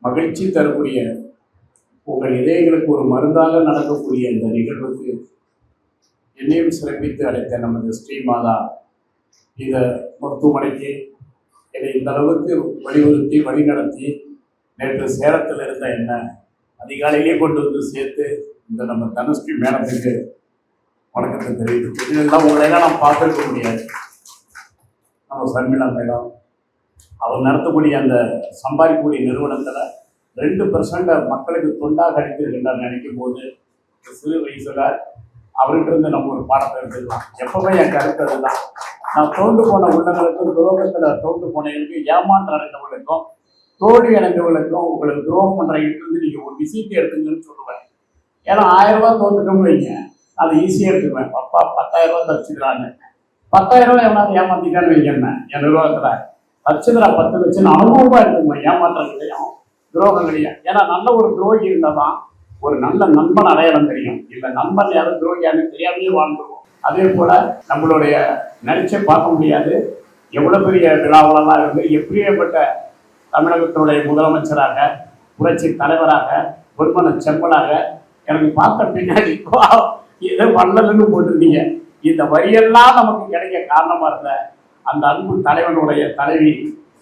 மகிழ்ச்சி தரக்கூடிய உங்கள் இதயங்களுக்கு ஒரு மருந்தாக நடக்கக்கூடிய இந்த நிகழ்வுக்கு என்னையும் சிறப்பித்து அழைத்த நமது ஸ்ரீமாதா இந்த மருத்துவமனைக்கு என்னை இந்த அளவுக்கு வலியுறுத்தி வழிநடத்தி நேற்று சேலத்தில் இருந்த என்ன அதிகாலையிலே கொண்டு வந்து சேர்த்து இந்த நம்ம தனுஸ்ரீ மேடத்துக்கு வணக்கத்தை தெரிவித்து இதெல்லாம் உங்களையெல்லாம் நான் பார்த்துருக்க முடியாது. நம்ம சர்மிளா மேடம் அவர் நடத்தக்கூடிய அந்த சம்பாதிக்கக்கூடிய நிறுவனத்தில் 2% மக்களுக்கு தொண்டாக அளித்திருக்கின்றார் நினைக்கும் போது சிறு வயசுல அவர்கிட்ட இருந்து நம்ம ஒரு பாடத்தை எடுத்துக்கலாம். எப்பவுமே என் கருத்து அதுதான். நான் தோண்டு போன உள்ளங்களுக்கும் துரோகத்தில் தோண்டு போனவங்களுக்கும் ஏமாற்றம் அடைந்தவங்களுக்கும் தோல்வி அடைந்தவங்களுக்கும் உங்களுக்கு துரோகம் பண்ணுற இருந்து நீங்கள் ஒரு விஷயத்தை எடுத்துங்கன்னு சொல்லுவேன். ஏன்னா 1000 ரூபாய் தோண்டுட்டோம்னு வைங்க, அதை ஈஸியாக எடுத்துக்குவேன். அப்பா 10,000 ரூபாய் தச்சுக்கிறாங்க, 10,000 ரூபாய் எவனாவது ஏமாத்திக்கான்னு வைக்கிறேன். என் நிர்வாகத்தில் தச்சுக்கிறா 10 லட்சம் அனுபவமாக இருக்குங்க. ஏமாற்றங்களையும் துரோகங்களையும். ஏன்னா நல்ல ஒரு துரோகி இருந்தால் தான் ஒரு நல்ல நண்பன் அடையாளம் தெரியும். இல்லை நண்பன் யாரும் துரோகியானு தெரியாமையே வாழ்ந்துருவோம். அதே போல் நம்மளுடைய நினைச்சே பார்க்க முடியாது எவ்வளோ பெரிய விழாவெல்லாம் இருந்து எப்படியேப்பட்ட தமிழகத்தினுடைய முதலமைச்சராக, புரட்சி தலைவராக, பொன்மன செம்மலாக எனக்கு பார்த்த பின்னாடி ஏதோ வள்ளல்னு போட்டிருந்தீங்க. இந்த வரியெல்லாம் நமக்கு கிடைக்க காரணமாக இருந்த அந்த அன்பு தலைவனுடைய தலைவி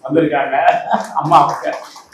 வந்திருக்காங்க. அம்மாவுக்கு